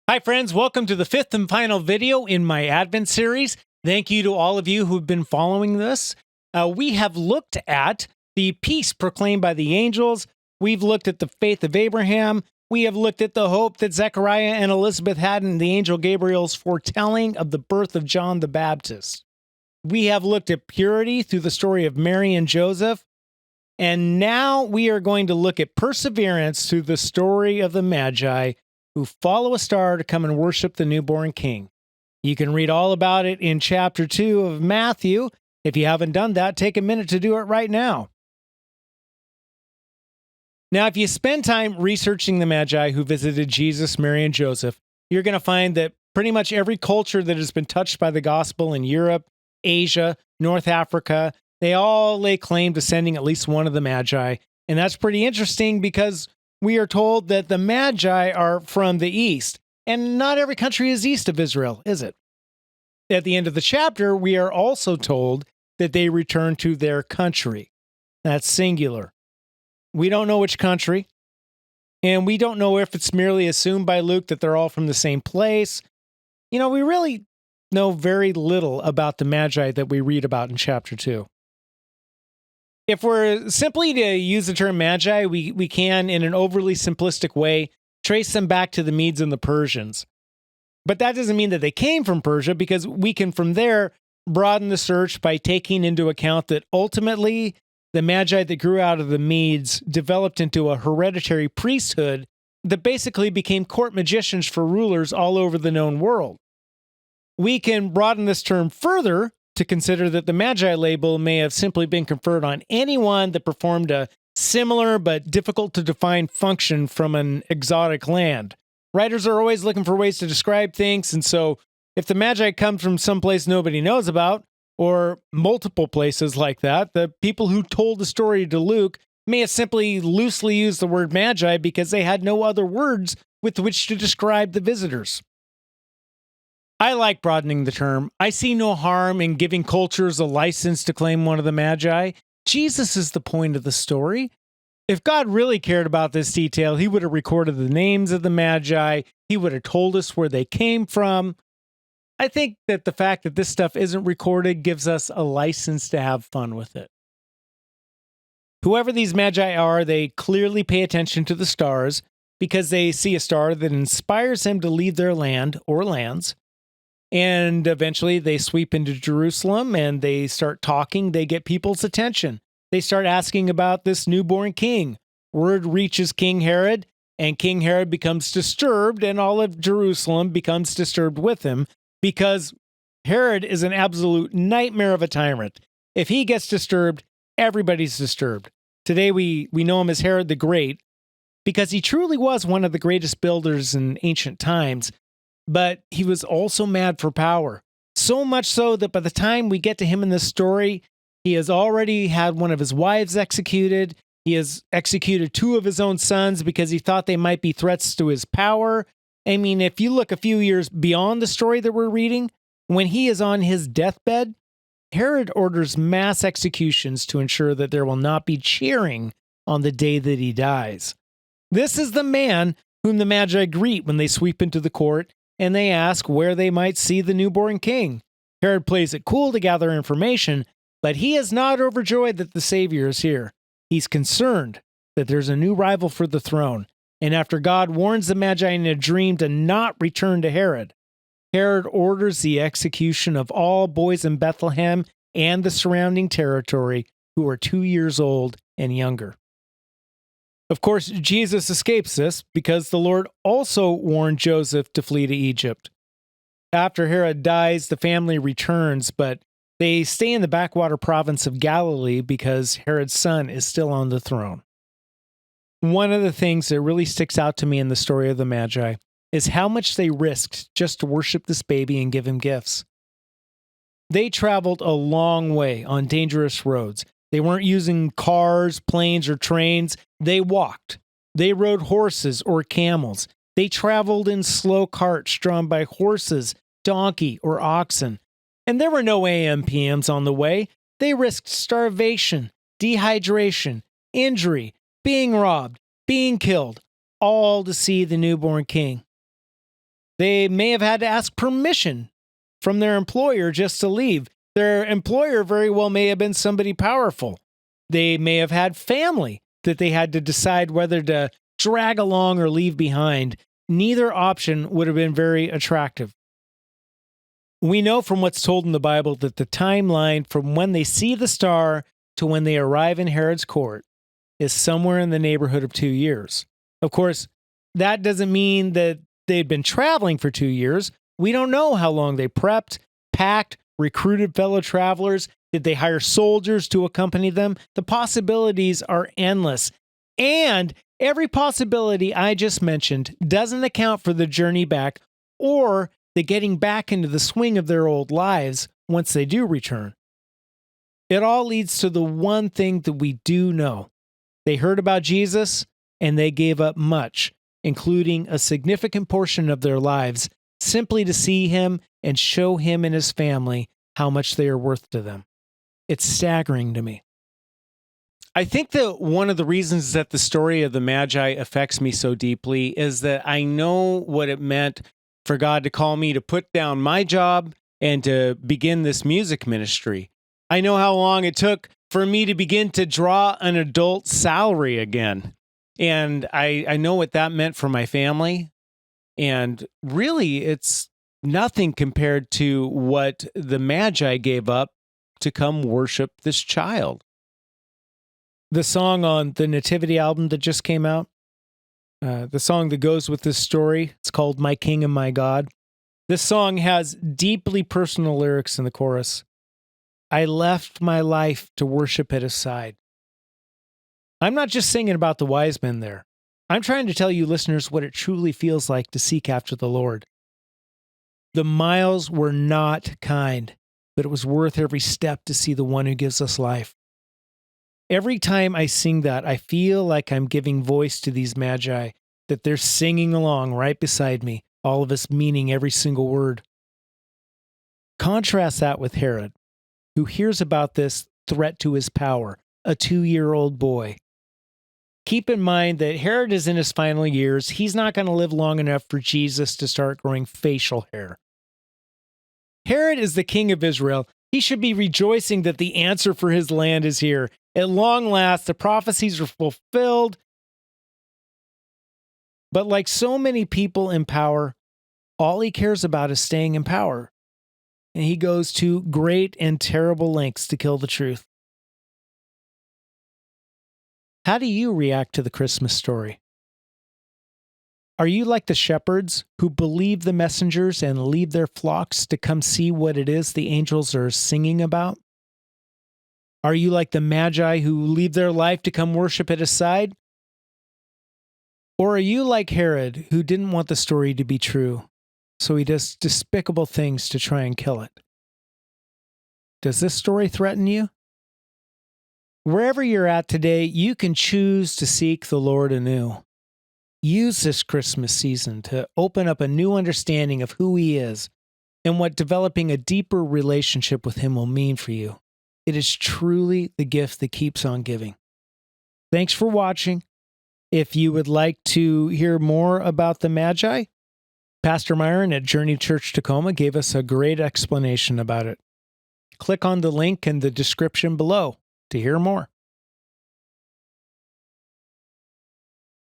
Hi, friends. Welcome to the fifth and final video in my Advent series. Thank you to all of you who've been following this. We have looked at the peace proclaimed by the angels. We've looked at the faith of Abraham. We have looked at the hope that Zechariah and Elizabeth had in the angel Gabriel's foretelling of the birth of John the Baptist. We have looked at purity through the story of Mary and Joseph. And now we are going to look at perseverance through the story of the Magi, who follow a star to come and worship the newborn king. You can read all about it in chapter 2 of Matthew. If you haven't done that, take a minute to do it right now. Now, if you spend time researching the Magi who visited Jesus, Mary, and Joseph, you're going to find that pretty much every culture that has been touched by the gospel in Europe, Asia, North Africa, they all lay claim to sending at least one of the Magi. And that's pretty interesting because we are told that the Magi are from the east, and not every country is east of Israel, is it? At the end of the chapter, we are also told that they return to their country. That's singular. We don't know which country, and we don't know if it's merely assumed by Luke that they're all from the same place. You know, we really know very little about the Magi that we read about in chapter 2. If we're simply to use the term Magi, we can, in an overly simplistic way, trace them back to the Medes and the Persians. But that doesn't mean that they came from Persia, because we can from there broaden the search by taking into account that ultimately the Magi that grew out of the Medes developed into a hereditary priesthood that basically became court magicians for rulers all over the known world. We can broaden this term further to consider that the Magi label may have simply been conferred on anyone that performed a similar but difficult to define function from an exotic land. Writers are always looking for ways to describe things, and so if the Magi come from someplace nobody knows about, or multiple places like that, the people who told the story to Luke may have simply loosely used the word Magi because they had no other words with which to describe the visitors. I like broadening the term. I see no harm in giving cultures a license to claim one of the Magi. Jesus is the point of the story. If God really cared about this detail, he would have recorded the names of the Magi. He would have told us where they came from. I think that the fact that this stuff isn't recorded gives us a license to have fun with it. Whoever these Magi are, they clearly pay attention to the stars because they see a star that inspires them to leave their land or lands. And eventually they sweep into Jerusalem and they start talking. They get people's attention. They start asking about this newborn king. Word reaches King Herod, and King Herod becomes disturbed, and all of Jerusalem becomes disturbed with him because Herod is an absolute nightmare of a tyrant. If he gets disturbed, everybody's disturbed. Today we know him as Herod the Great because he truly was one of the greatest builders in ancient times. But he was also mad for power. So much so that by the time we get to him in this story, he has already had one of his wives executed. He has executed 2 of his own sons because he thought they might be threats to his power. I mean, if you look a few years beyond the story that we're reading, when he is on his deathbed, Herod orders mass executions to ensure that there will not be cheering on the day that he dies. This is the man whom the Magi greet when they sweep into the court, and they ask where they might see the newborn king. Herod plays it cool to gather information, but he is not overjoyed that the Savior is here. He's concerned that there's a new rival for the throne, and after God warns the Magi in a dream to not return to Herod, Herod orders the execution of all boys in Bethlehem and the surrounding territory who are 2 years old and younger. Of course, Jesus escapes this because the Lord also warned Joseph to flee to Egypt. After Herod dies, the family returns, but they stay in the backwater province of Galilee because Herod's son is still on the throne. One of the things that really sticks out to me in the story of the Magi is how much they risked just to worship this baby and give him gifts. They traveled a long way on dangerous roads. They weren't using cars, planes, or trains. They walked. They rode horses or camels. They traveled in slow carts drawn by horses, donkey, or oxen. And there were no AM/PMs on the way. They risked starvation, dehydration, injury, being robbed, being killed, all to see the newborn king. They may have had to ask permission from their employer just to leave. Their employer very well may have been somebody powerful. They may have had family that they had to decide whether to drag along or leave behind. Neither option would have been very attractive. We know from what's told in the Bible that the timeline from when they see the star to when they arrive in Herod's court is somewhere in the neighborhood of 2 years. Of course, that doesn't mean that they'd been traveling for 2 years. We don't know how long they prepped, packed, recruited fellow travelers. Did they hire soldiers to accompany them? The possibilities are endless. And every possibility I just mentioned doesn't account for the journey back or the getting back into the swing of their old lives once they do return. It all leads to the one thing that we do know. They heard about Jesus and they gave up much, including a significant portion of their lives, simply to see him and show him and his family how much they are worth to them. It's staggering to me. I think that one of the reasons that the story of the Magi affects me so deeply is that I know what it meant for God to call me to put down my job and to begin this music ministry. I know how long it took for me to begin to draw an adult salary again. And I know what that meant for my family. And really, it's nothing compared to what the Magi gave up to come worship this child. The song on the Nativity album that just came out, the song that goes with this story, it's called My King and My God. This song has deeply personal lyrics in the chorus. I left my life to worship at his side. I'm not just singing about the wise men there. I'm trying to tell you listeners what it truly feels like to seek after the Lord. The miles were not kind, but it was worth every step to see the one who gives us life. Every time I sing that, I feel like I'm giving voice to these Magi, that they're singing along right beside me, all of us meaning every single word. Contrast that with Herod, who hears about this threat to his power, a 2-year-old boy. Keep in mind that Herod is in his final years. He's not going to live long enough for Jesus to start growing facial hair. Herod is the king of Israel. He should be rejoicing that the answer for his land is here. At long last, the prophecies are fulfilled. But like so many people in power, all he cares about is staying in power. And he goes to great and terrible lengths to kill the truth. How do you react to the Christmas story? Are you like the shepherds who believe the messengers and leave their flocks to come see what it is the angels are singing about? Are you like the Magi who leave their life to come worship at his side? Or are you like Herod who didn't want the story to be true, so he does despicable things to try and kill it? Does this story threaten you? Wherever you're at today, you can choose to seek the Lord anew. Use this Christmas season to open up a new understanding of who He is and what developing a deeper relationship with Him will mean for you. It is truly the gift that keeps on giving. Thanks for watching. If you would like to hear more about the Magi, Pastor Myron at Journey Church Tacoma gave us a great explanation about it. Click on the link in the description below to hear more.